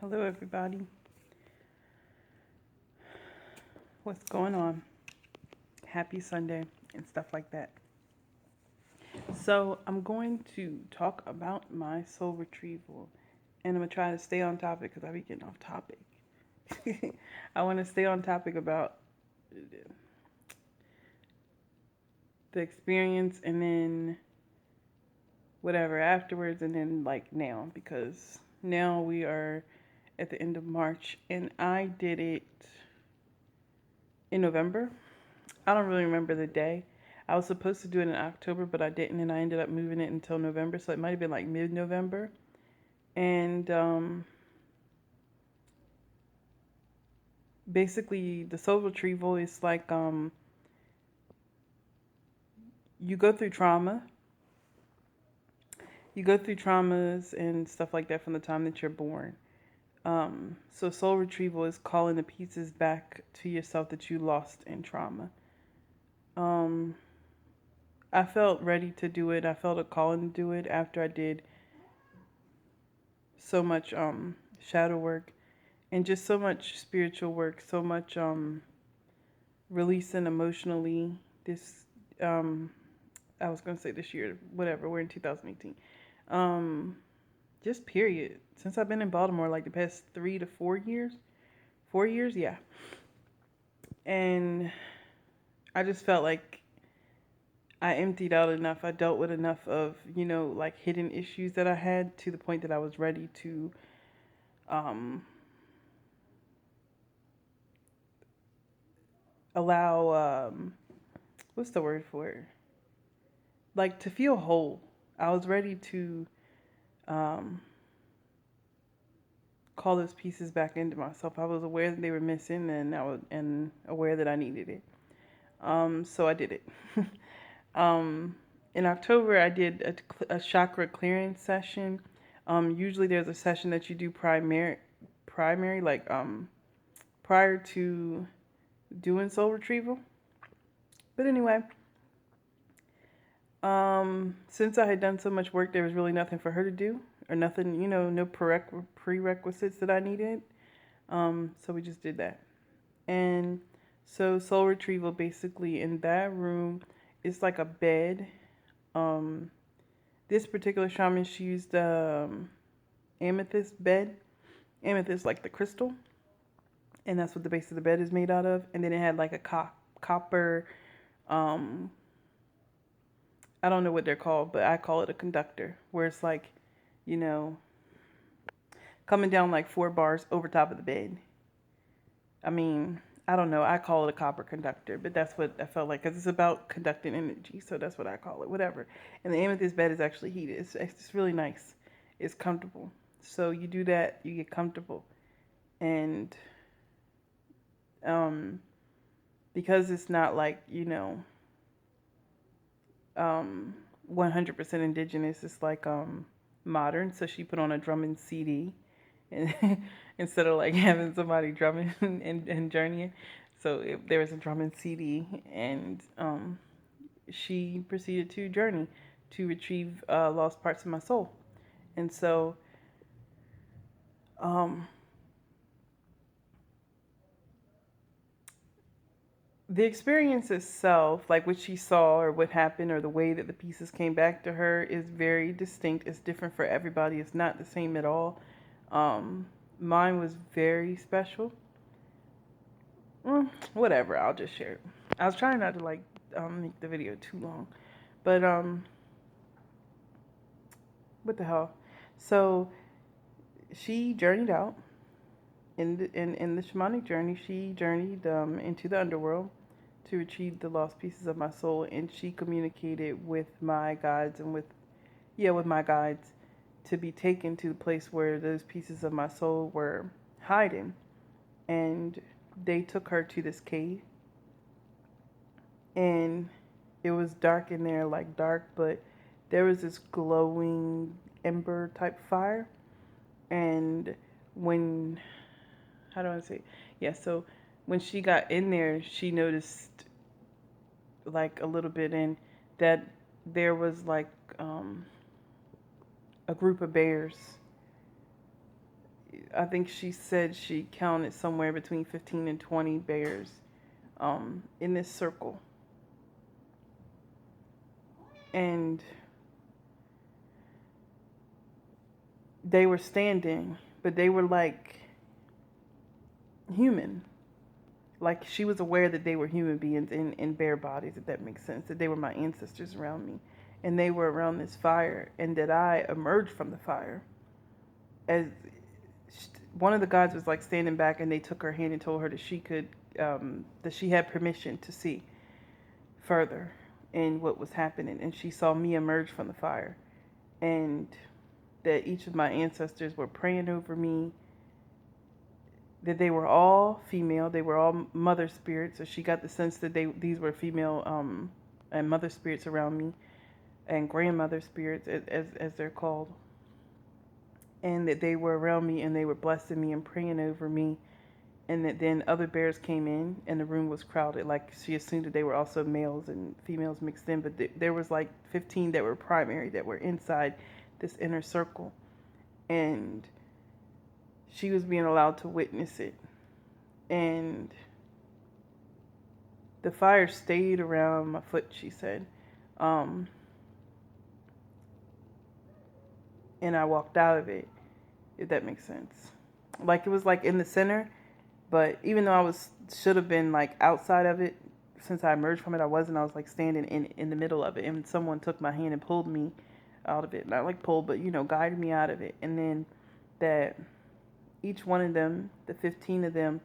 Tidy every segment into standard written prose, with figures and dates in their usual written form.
Hello, everybody. What's going on? Happy Sunday and stuff like that. So, I'm going to talk about my soul retrieval, and I'm going to try to stay on topic because I be getting off topic. I want to stay on topic about the experience and then whatever afterwards, and then like now, because now we are at the end of March, and I did it in November. I don't really remember the day. I was supposed to do it in October, but I didn't, and I ended up moving it until November, so it might have been like mid-November. And basically, the soul retrieval is like you go through trauma. You go through traumas and stuff like that from the time that you're born. So soul retrieval is calling the pieces back to yourself that you lost in trauma. Um, I felt ready to do it. I felt a calling to do it after I did so much shadow work and just so much spiritual work, so much releasing emotionally. This um, I was gonna say this year, whatever. We're in 2018. Um, just period. Since I've been in Baltimore, like the past 3 to 4 years, 4 years, yeah. And I just felt like I emptied out enough. I dealt with enough of like hidden issues that I had to the point that I was ready to um, allow what's the word for it? Like to feel whole. I was ready to um, call those pieces back into myself. I was aware that they were missing, and I was and aware that I needed it. So I did it. um, in October, I did a chakra clearance session. Usually, there's a session that you do primary, like prior to doing soul retrieval. But anyway, since I had done so much work, there was really nothing for her to do, or nothing, no prerequisites that I needed. So we just did that. And so soul retrieval basically in that room is like a bed. Um, this particular shaman, she used amethyst bed. Amethyst like the crystal, and that's what the base of the bed is made out of. And then it had like a copper. Um, I don't know what they're called, but I call it a conductor, where it's like, you know, coming down like 4 bars over top of the bed. I mean, I don't know. I call it a copper conductor, but that's what I felt like because it's about conducting energy. So that's what I call it, whatever. And the amethyst bed is actually heated. It's really nice. It's comfortable. So you do that, you get comfortable. And um, because it's not like, 100% indigenous, it's like modern. So she put on a drumming CD and instead of like having somebody drumming and journeying. So there was a drumming CD, and she proceeded to journey to retrieve lost parts of my soul. And so um, the experience itself, like what she saw or what happened or the way that the pieces came back to her, is very distinct. It's different for everybody. It's not the same at all. Um, Mine was very special. Whatever, I'll just share it. I was trying not to like make the video too long, but what the hell? So she journeyed out in the shamanic journey. She journeyed into the underworld to retrieve the lost pieces of my soul, and she communicated with my guides and with my guides to be taken to the place where those pieces of my soul were hiding, and they took her to this cave, and it was dark in there, like dark, but there was this glowing ember type fire. And when, how do I say? Yeah, so when she got in there, she noticed like a little bit, and that there was like um, a group of bears I think she said she counted somewhere between 15 and 20 bears in this circle. And they were standing, but they were like human. Like she was aware that they were human beings in bear bodies, if that makes sense, that they were my ancestors around me. And they were around this fire, and that I emerged from the fire. As one of the gods was like standing back, and they took her hand and told her that she could, that she had permission to see further in what was happening. And she saw me emerge from the fire, and that each of my ancestors were praying over me, that they were all female, they were all mother spirits. So she got the sense that these were female and mother spirits around me, and grandmother spirits as they're called, and that they were around me and they were blessing me and praying over me. And that then other bears came in and the room was crowded. Like she assumed that they were also males and females mixed in, but there was like 15 that were primary, that were inside this inner circle. And she was being allowed to witness it. And the fire stayed around my foot, she said. And I walked out of it, if that makes sense. Like it was like in the center, but even though I should have been like outside of it, since I emerged from it, I wasn't. I was like standing in the middle of it, and someone took my hand and pulled me out of it. Not like pulled, but guided me out of it. And then that each one of them, the 15 of them,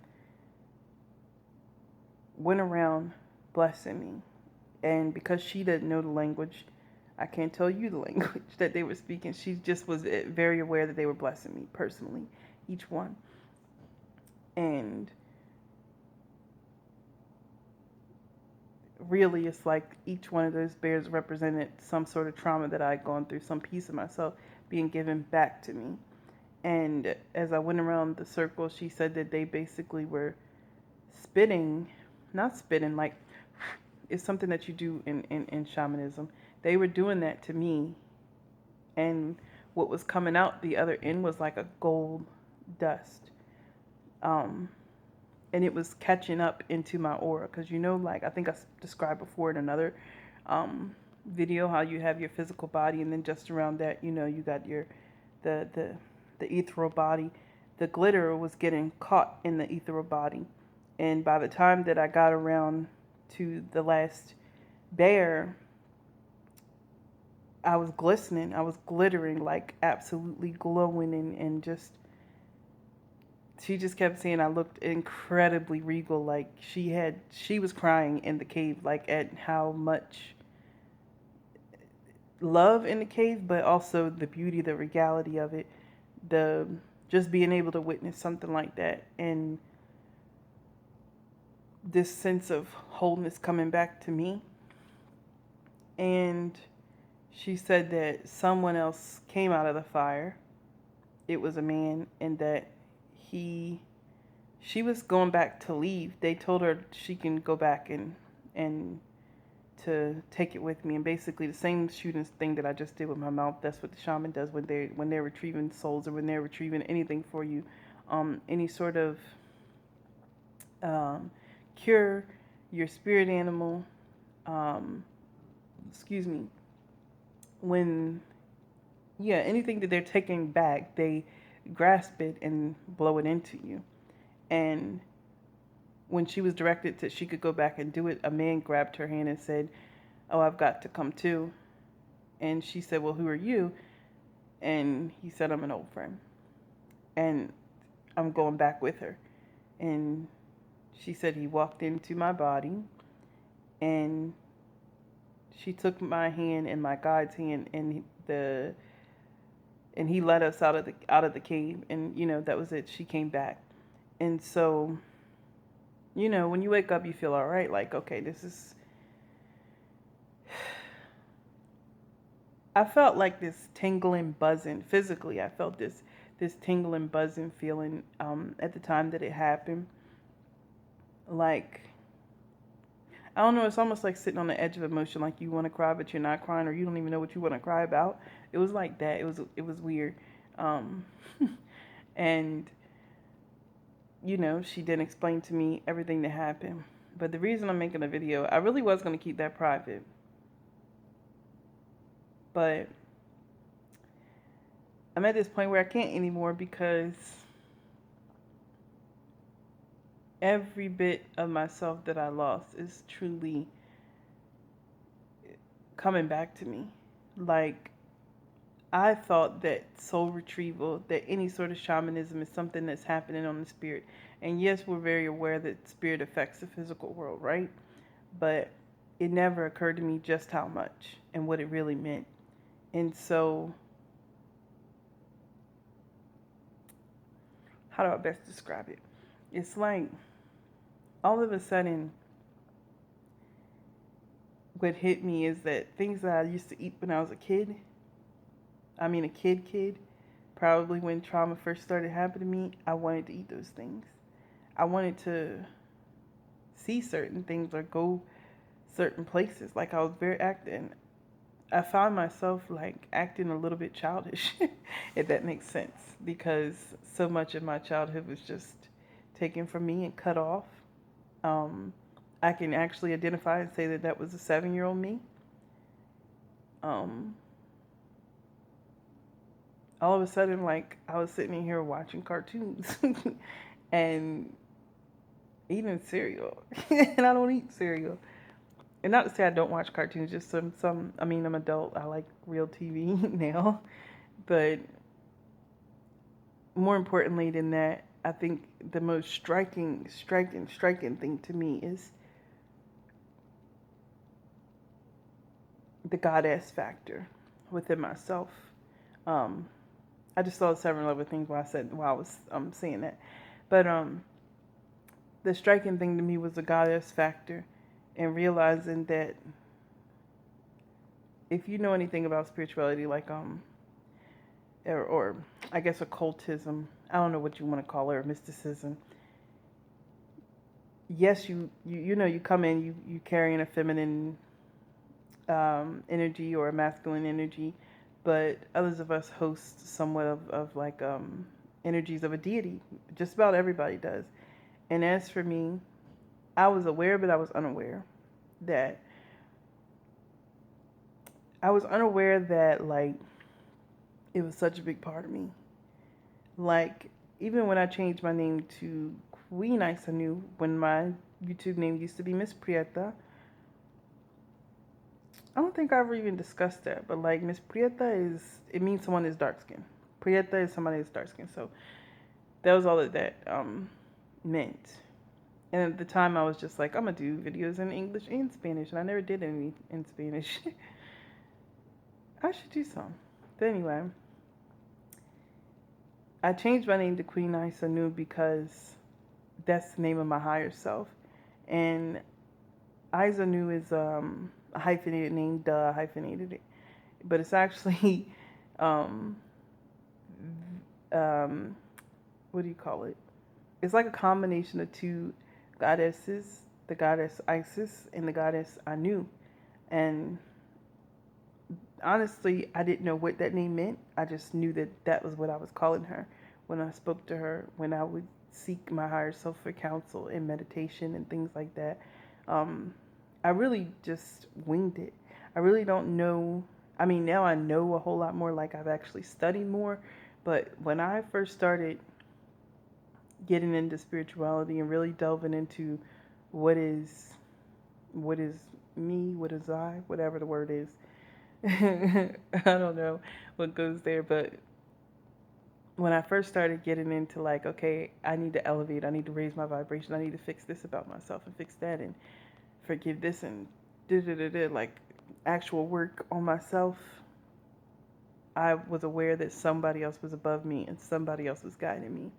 went around blessing me. And because she didn't know the language, I can't tell you the language that they were speaking. She just was very aware that they were blessing me personally, each one. And really, it's like each one of those bears represented some sort of trauma that I had gone through, some piece of myself being given back to me. And as I went around the circle, she said that they basically were spitting, not spitting, like it's something that you do in shamanism. They were doing that to me. And what was coming out the other end was like a gold dust. And it was catching up into my aura. Because like I think I described before in another video how you have your physical body, and then just around that, you got the ethereal body. The glitter was getting caught in the ethereal body. And by the time that I got around to the last bear, I was glistening. I was glittering, like absolutely glowing, and just, she just kept saying I looked incredibly regal. Like she was crying in the cave, like at how much love in the cave, but also the beauty, the regality of it, the just being able to witness something like that, and this sense of wholeness coming back to me. And she said that someone else came out of the fire. It was a man, and that she was going back to leave. They told her she can go back and to take it with me. And basically the same shooting thing that I just did with my mouth, that's what the shaman does when they're retrieving souls, or when they're retrieving anything for you, any sort of cure, your spirit animal, anything that they're taking back, they grasp it and blow it into you. And when she was directed that she could go back and do it, a man grabbed her hand and said, "Oh, I've got to come too." And she said, "Well, who are you?" And he said, "I'm an old friend, and I'm going back with her." And she said he walked into my body, and she took my hand and my guide's hand, and he led us out of the cave, and that was it. She came back. And so, when you wake up, you feel all right. Like, okay, this is. I felt like this tingling, buzzing physically. I felt this tingling, buzzing feeling at the time that it happened. Like, I don't know. It's almost like sitting on the edge of emotion. Like you want to cry, but you're not crying, or you don't even know what you want to cry about. It was like that. It was weird. And, you know, she didn't explain to me everything that happened. But the reason I'm making a video, I really was going to keep that private. But I'm at this point where I can't anymore because every bit of myself that I lost is truly coming back to me. Like, I thought that soul retrieval, that any sort of shamanism is something that's happening on the spirit. And yes, we're very aware that spirit affects the physical world, right? But it never occurred to me just how much and what it really meant. And so, how do I best describe it? It's like all of a sudden, what hit me is that things that I used to eat when I was a kid, kid, probably when trauma first started happening to me, I wanted to eat those things. I wanted to see certain things or go certain places. Like I was very active. I found myself like acting a little bit childish, if that makes sense, because so much of my childhood was just taken from me and cut off. I can actually identify and say that that was a 7-year-old me. All of a sudden, like I was sitting in here watching cartoons and eating cereal, and I don't eat cereal. And not to say I don't watch cartoons, just some. I mean, I'm adult. I like real TV now, but more importantly than that, I think the most striking thing to me is the goddess factor within myself. I just saw several other things while I was saying that, but the striking thing to me was the goddess factor, and realizing that if you know anything about spirituality, like or I guess occultism, I don't know what you want to call it, or mysticism. Yes, you know you come in, you carrying a feminine energy or a masculine energy, but others of us host somewhat of like energies of a deity. Just about everybody does. And as for me, I was aware, but I was unaware that like it was such a big part of me. Like even when I changed my name to Queen Isanu, when my YouTube name used to be Miss Prieta, I don't think I ever even discussed that, but like Miss Prieta it means someone is dark skinned. Prieta is somebody that's dark skinned. So that was all that meant. And at the time I was just like, I'm gonna do videos in English and Spanish, and I never did any in Spanish. I should do some. But anyway, I changed my name to Queen Isanu because that's the name of my higher self. And Isanu is a hyphenated name, hyphenated it. But it's actually, what do you call it? It's like a combination of two goddesses, the goddess Isis and the goddess Anu. And honestly, I didn't know what that name meant. I just knew that that was what I was calling her when I spoke to her, when I would seek my higher self for counsel and meditation and things like that. I really just winged it. I really don't know. I mean, now I know a whole lot more, like I've actually studied more. But when I first started getting into spirituality and really delving into what is me, what is I, whatever the word is, I don't know what goes there, but when I first started getting into like, okay, I need to elevate, I need to raise my vibration, I need to fix this about myself and fix that and forgive this and like actual work on myself, I was aware that somebody else was above me and somebody else was guiding me,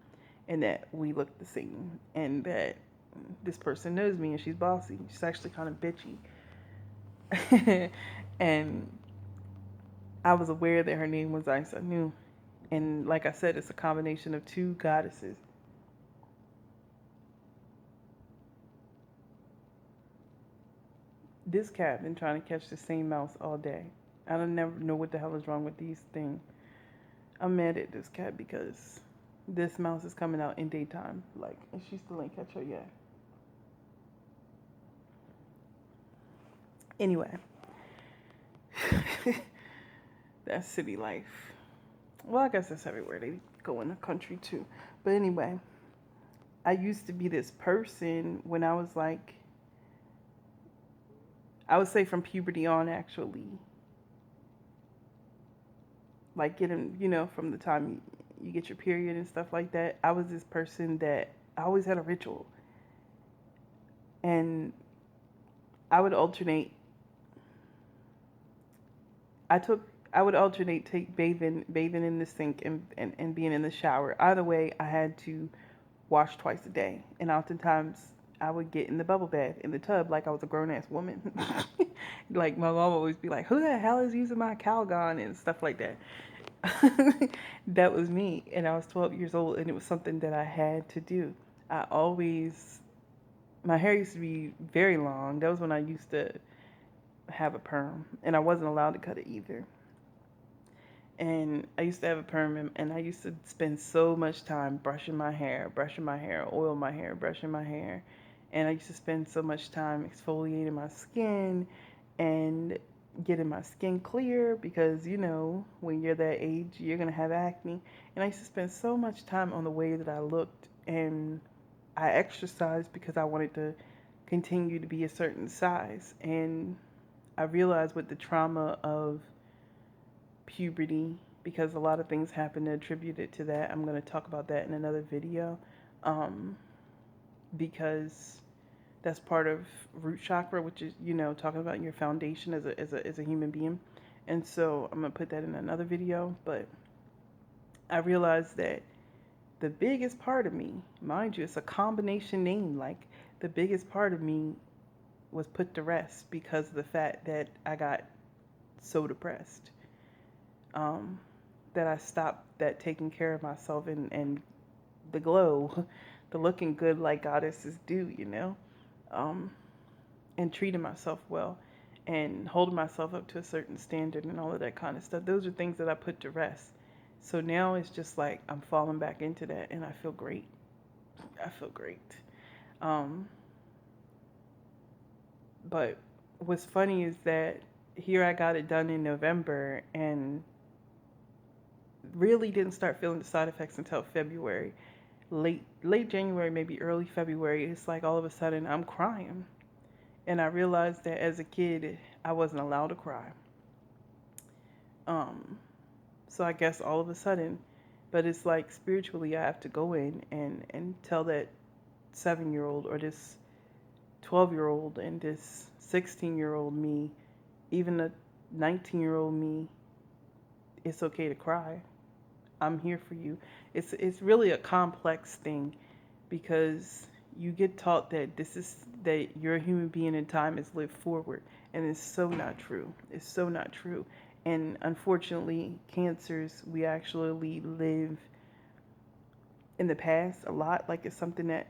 and that we looked the same, and that this person knows me and she's bossy. She's actually kind of bitchy. And I was aware that her name was Isanu. And like I said, it's a combination of two goddesses. This cat been trying to catch the same mouse all day. I don't never know what the hell is wrong with these things. I'm mad at this cat because This mouse is coming out in daytime. Like, and she still ain't catch her yet. Anyway, that's city life. Well, I guess that's everywhere. They go in the country too. But anyway, I used to be this person when I was like, I would say from puberty on, actually. Like getting, from the time you get your period and stuff like that. I was this person that I always had a ritual. And I would alternate. I would alternate take bathing in the sink and being in the shower. Either way, I had to wash twice a day. And oftentimes I would get in the bubble bath in the tub like I was a grown ass woman. Like my mom would always be like, "Who the hell is using my Calgon?" and stuff like that. That was me, and I was 12 years old, and it was something that I had to do. I always, my hair used to be very long. That was when I used to have a perm, and I wasn't allowed to cut it either. And I used to have a perm, and I used to spend so much time brushing my hair, oil my hair, brushing my hair. And I used to spend so much time exfoliating my skin and getting my skin clear because, when you're that age, you're going to have acne. And I used to spend so much time on the way that I looked. And I exercised because I wanted to continue to be a certain size. And I realized with the trauma of puberty, because a lot of things happen attributed to that. I'm going to talk about that in another video, because that's part of root chakra, which is, talking about your foundation as a human being. And so I'm going to put that in another video. But I realized that the biggest part of me, mind you, it's a combination name, like the biggest part of me was put to rest because of the fact that I got so depressed. That I stopped that taking care of myself and the glow, the looking good like goddesses do, and treating myself well and holding myself up to a certain standard and all of that kind of stuff. Those are things that I put to rest. So now it's just like I'm falling back into that and I feel great. I feel great. But what's funny is that here I got it done in November and really didn't start feeling the side effects until February. Late January, maybe early February, it's like all of a sudden I'm crying. And I realized that as a kid, I wasn't allowed to cry. So I guess all of a sudden, but it's like spiritually I have to go in and tell that 7-year-old or this 12-year-old and this 16-year-old me, even a 19-year-old me, it's okay to cry. I'm here for you. It's really a complex thing because you get taught that that you're a human being and time is lived forward, and it's so not true. It's so not true. And unfortunately, cancers, we actually live in the past a lot, like it's something that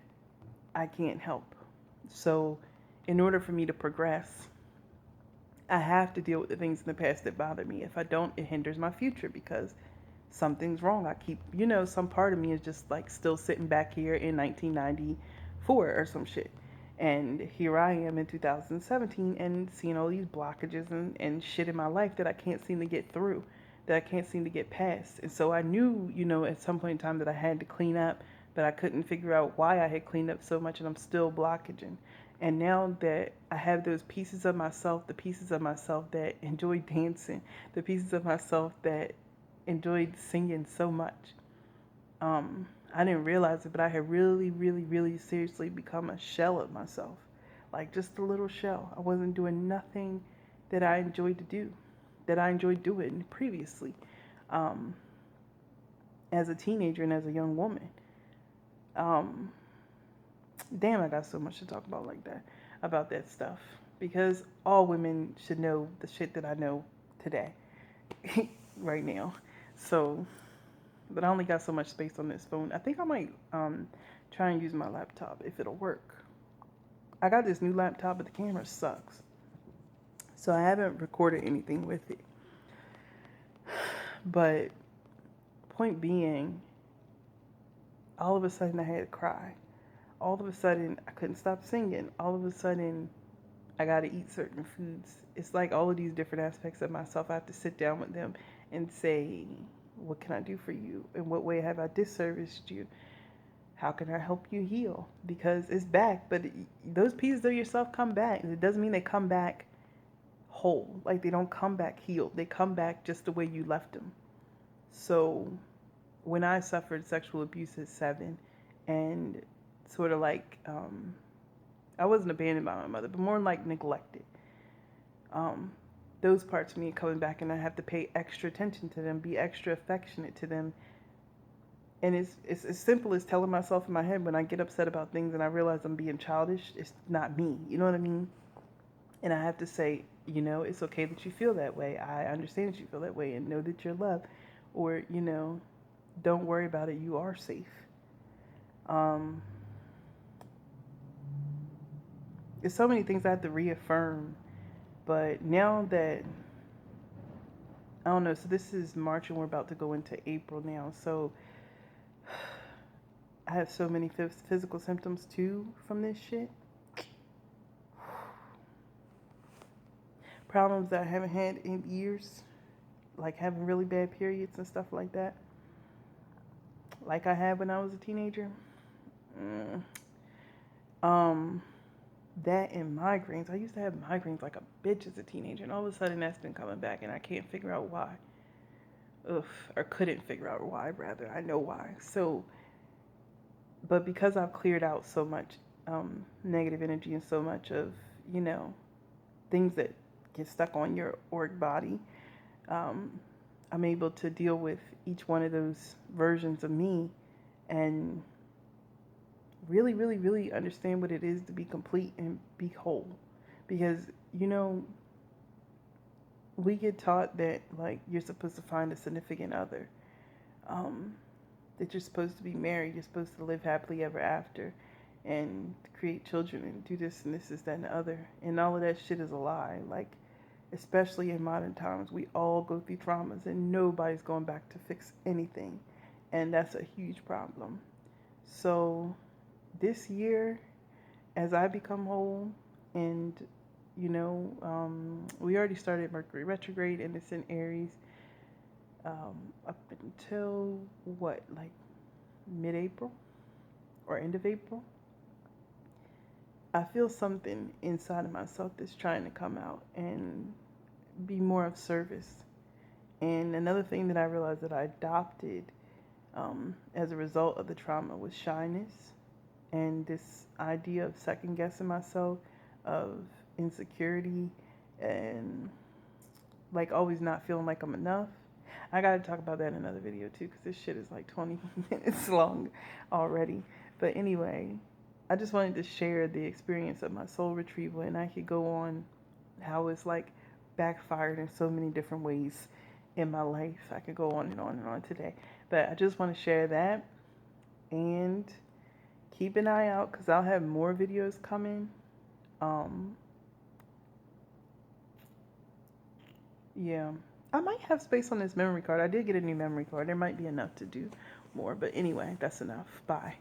I can't help. So in order for me to progress, I have to deal with the things in the past that bother me. If I don't, it hinders my future because something's wrong. I keep, some part of me is just like still sitting back here in 1994 or some shit. And here I am in 2017 and seeing all these blockages and shit in my life that I can't seem to get through, that I can't seem to get past. And so I knew, at some point in time that I had to clean up, but I couldn't figure out why I had cleaned up so much and I'm still blockaging. And now that I have those pieces of myself, the pieces of myself that enjoy dancing, the pieces of myself that enjoyed singing so much. I didn't realize it, but I had really, really, really seriously become a shell of myself. Like just a little shell. I wasn't doing nothing that I enjoyed to do, that I enjoyed doing previously, as a teenager and as a young woman. Damn, I got so much to talk about like that, about that stuff. Because all women should know the shit that I know today, right now. So, but I only got so much space on this phone. I think I might try and use my laptop if it'll work. I got this new laptop, but the camera sucks. So I haven't recorded anything with it. But point being, all of a sudden I had to cry. All of a sudden I couldn't stop singing. All of a sudden I got to eat certain foods. It's like all of these different aspects of myself. I have to sit down with them and say, what can I do for you? In what way have I disserviced you? How can I help you heal? Because it's back, but those pieces of yourself come back. It doesn't mean they come back whole. Like they don't come back healed. They come back just the way you left them. So when I suffered sexual abuse at 7 and sort of like, I wasn't abandoned by my mother, but more like neglected. Those parts of me coming back, and I have to pay extra attention to them, be extra affectionate to them. And it's as simple as telling myself in my head when I get upset about things and I realize I'm being childish, it's not me. You know what I mean? And I have to say, it's okay that you feel that way. I understand that you feel that way and know that you're loved. Or, don't worry about it. You are safe. There's so many things I have to reaffirm. But now that, I don't know, so this is March and we're about to go into April now. So I have so many physical symptoms too from this shit. Problems that I haven't had in years, like having really bad periods and stuff like that, like I had when I was a teenager. That and migraines. I used to have migraines like a bitch as a teenager, and all of a sudden that's been coming back, and I can't figure out why. Or couldn't figure out why, rather. I know why. So, but because I've cleared out so much negative energy and so much of, things that get stuck on your org body, I'm able to deal with each one of those versions of me and really, really, really understand what it is to be complete and be whole. Because, we get taught that, like, you're supposed to find a significant other, that you're supposed to be married, you're supposed to live happily ever after, and create children and do this and this, that, and the other. And all of that shit is a lie. Like, especially in modern times, we all go through traumas and nobody's going back to fix anything. And that's a huge problem. So this year, as I become whole, and we already started Mercury retrograde and it's in Aries up until like mid-April or end of April. I feel something inside of myself that's trying to come out and be more of service. And another thing that I realized that I adopted as a result of the trauma was shyness and this idea of second guessing myself, of insecurity, and like always not feeling like I'm enough. I gotta talk about that in another video too, because this shit is like 20 minutes long already. But anyway, I just wanted to share the experience of my soul retrieval, and I could go on how it's like backfired in so many different ways in my life. I could go on and on and on today, but I just want to share that, and keep an eye out because I'll have more videos coming. Yeah, I might have space on this memory card. I did get a new memory card. There might be enough to do more, but anyway, that's enough. Bye.